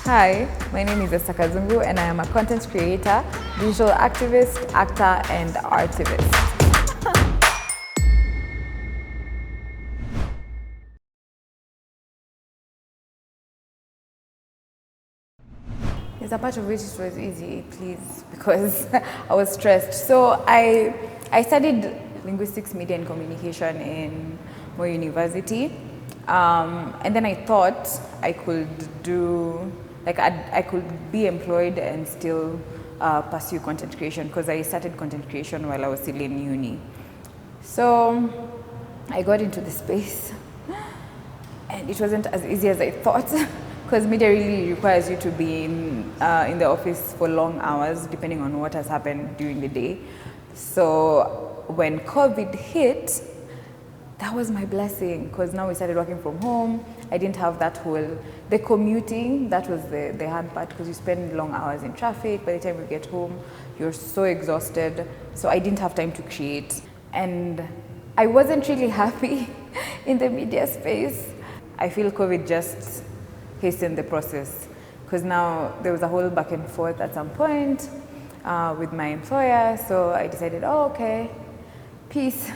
Hi, my name is Esther Kazungu and I am a content creator, visual activist, actor and artivist. There's a part of which it was easy, please, because I was stressed. So I studied linguistics, media and communication in Moi University. And then I thought I could do, like I could be employed and still pursue content creation because I started content creation while I was still in uni. So I got into the space and it wasn't as easy as I thought because media really requires you to be in the office for long hours depending on what has happened during the day. So when COVID hit, that was my blessing because now we started working from home. I didn't have that the commuting, that was the hard part because you spend long hours in traffic. By the time you get home, you're so exhausted. So I didn't have time to create. And I wasn't really happy in the media space. I feel COVID just hastened the process because now there was a whole back and forth at some point with my employer. So I decided, oh, okay, peace.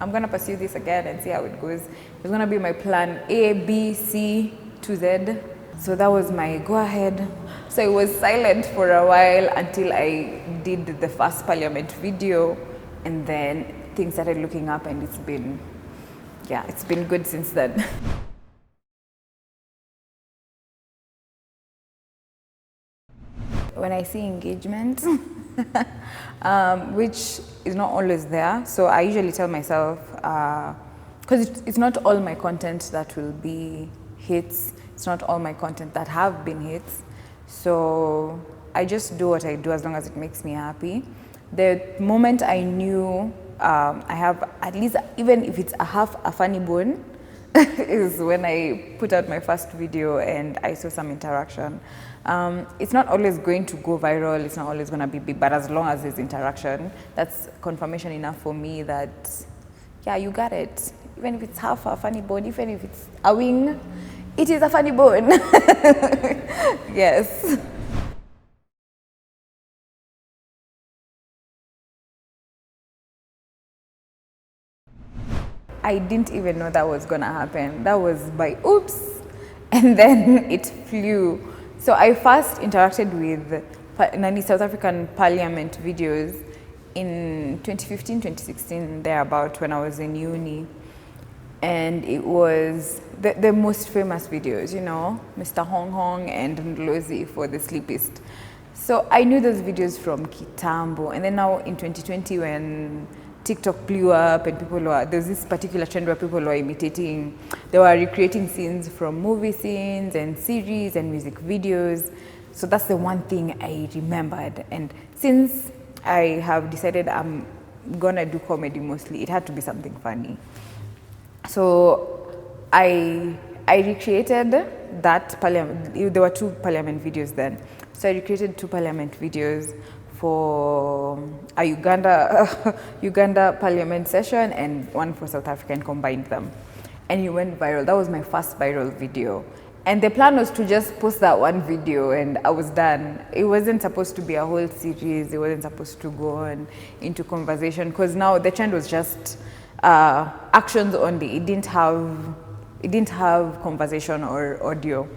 I'm gonna pursue this again and see how it goes. It's gonna be my plan A, B, C to Z. So that was my go ahead. So it was silent for a while until I did the first parliament video and then things started looking up and it's been good since then. When I see engagement, which is not always there, so I usually tell myself, because it's not all my content that will be hits, it's not all my content that have been hits, so I just do what I do as long as it makes me happy. The moment I knew I have at least, even if it's a funny bone, is when I put out my first video and I saw some interaction. It's not always going to go viral, it's not always going to be big, but as long as there's interaction, that's confirmation enough for me that, yeah, you got it. Even if it's half a funny bone, even if it's a wing, it is a funny bone. Yes. I didn't even know that was gonna happen. That was by oops, and then it flew. So I first interacted with South African Parliament videos in 2015, 2016, thereabout when I was in uni. And it was the most famous videos, you know, Mr. Hong Hong and Ndlozi for the Sleepist. So I knew those videos from Kitambo. And then now in 2020 when TikTok blew up and there's this particular trend where people were imitating, they were recreating scenes from movie scenes and series and music videos. So that's the one thing I remembered. And since I have decided I'm gonna do comedy mostly, it had to be something funny. So I recreated that parliament. There were two parliament videos then. So I recreated two parliament videos for a Uganda parliament session and one for South Africa and combined them. And it went viral. That was my first viral video. And the plan was to just post that one video and I was done. It wasn't supposed to be a whole series. It wasn't supposed to go on into conversation because now the trend was just actions only. It didn't have conversation or audio.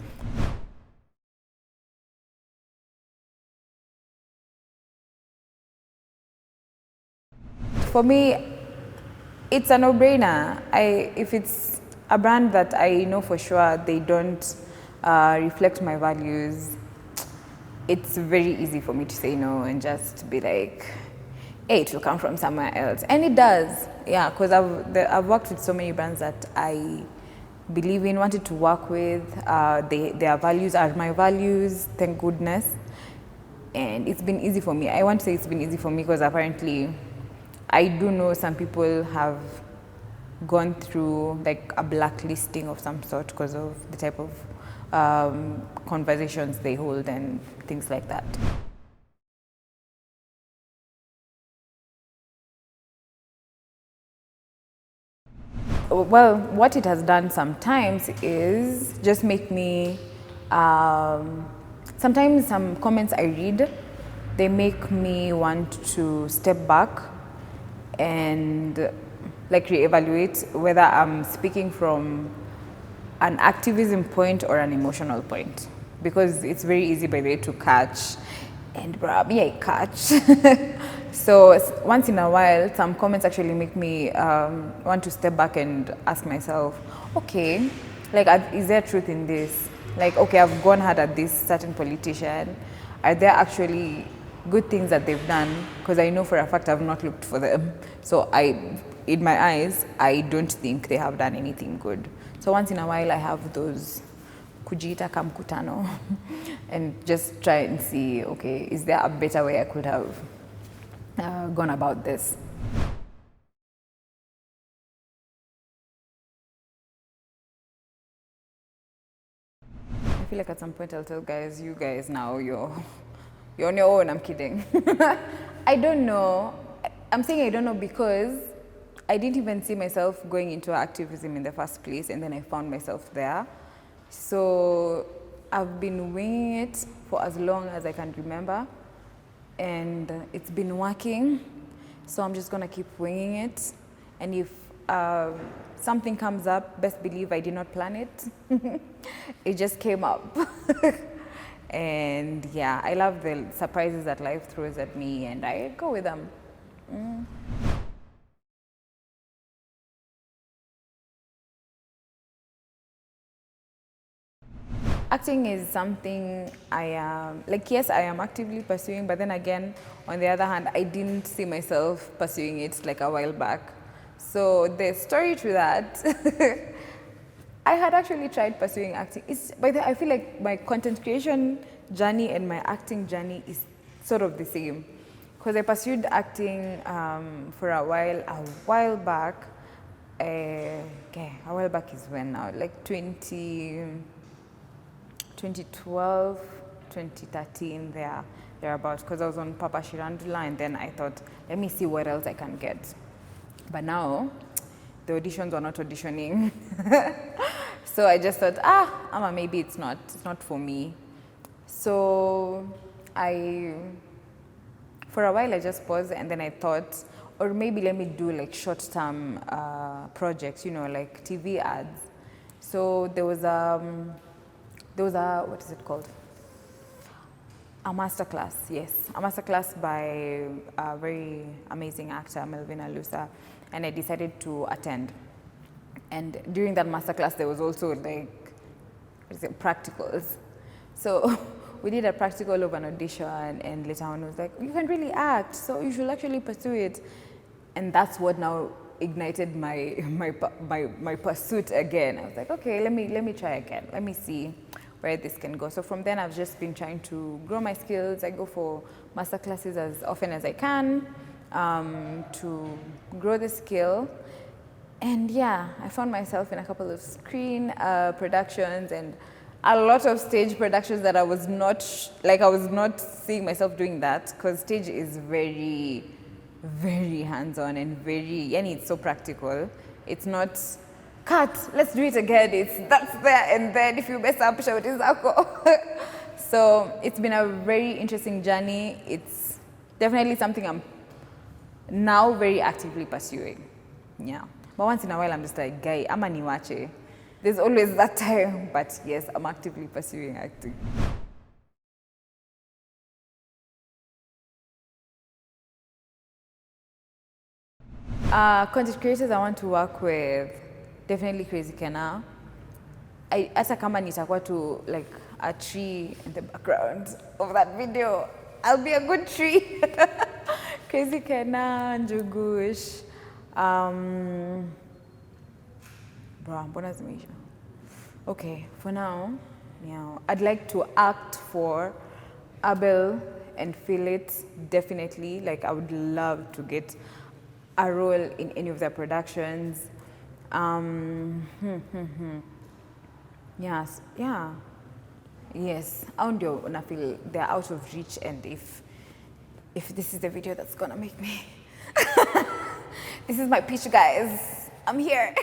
For me, it's a no-brainer. If it's a brand that I know for sure they don't reflect my values, it's very easy for me to say no and just be like, hey, it will come from somewhere else. And it does, yeah, because I've worked with so many brands that I believe in, wanted to work with. Their values are my values, thank goodness. And it's been easy for me. I want to say it's been easy for me because apparently I do know some people have gone through like a blacklisting of some sort because of the type of conversations they hold and things like that. Well, what it has done sometimes is just make me sometimes some comments I read, they make me want to step back and like reevaluate whether I'm speaking from an activism point or an emotional point, because it's very easy by the way to catch, and me I catch. So once in a while some comments actually make me want to step back and ask myself, okay, like is there truth in this? Like, okay, I've gone hard at this certain politician, are there actually good things that they've done? Because I know for a fact I've not looked for them, so in my eyes I don't think they have done anything good. So once in a while I have those kujiita kamkutano and just try and see, okay, is there a better way I could have gone about this? I feel like at some point I'll tell guys, you guys now, you're on your own. I'm kidding. I don't know. I'm saying I don't know because I didn't even see myself going into activism in the first place, and then I found myself there. So I've been winging it for as long as I can remember, and it's been working. So I'm just gonna keep winging it. And if something comes up, best believe I did not plan it. It just came up. And yeah, I love the surprises that life throws at me, and I go with them. Acting is something I am, like, yes, I am actively pursuing, but then again, on the other hand, I didn't see myself pursuing it like a while back. So the story to that, I had actually tried pursuing acting. I feel like my content creation journey and my acting journey is sort of the same. Because I pursued acting for a while back. Okay, a while back is when now? Like 2012, 2013, thereabouts, because I was on Papa Shirandula, and then I thought, let me see what else I can get. But now, the auditions were not auditioning. So I just thought, maybe it's not for me. So for a while I just paused, and then I thought, or maybe let me do like short-term projects, like TV ads. So there was a, what is it called? A masterclass, yes. A masterclass by a very amazing actor, Melvin Alusa, and I decided to attend. And during that masterclass, there was also like, practicals. So we did a practical of an audition, and later on was like, you can really act, so you should actually pursue it. And that's what now ignited my pursuit again. I was like, okay, let me try again. Let me see where this can go. So from then I've just been trying to grow my skills. I go for master classes as often as I can to grow the skill. And yeah, I found myself in a couple of screen productions and a lot of stage productions that I was not seeing myself doing that, because stage is very, very hands-on and it's so practical. It's not, cut, let's do it again. That's there, and then if you mess up, shout it out. So it's been a very interesting journey. It's definitely something I'm now very actively pursuing. Yeah. But once in a while, I'm just like, guy, ama niwache. There's always that time, but yes, I'm actively pursuing acting. Content creators I want to work with, definitely Crazy Kenyan. Hata kama nitakuwa to like a tree in the background of that video, I'll be a good tree. Crazy Kenyan, Njugush. Mbona zimeisha? Okay, for now, yeah, I'd like to act for Abel and Feel It, definitely. Like, I would love to get a role in any of their productions. Yes, yeah. Yes, I feel they're out of reach, and if this is the video that's gonna make me, this is my pitch, guys. I'm here.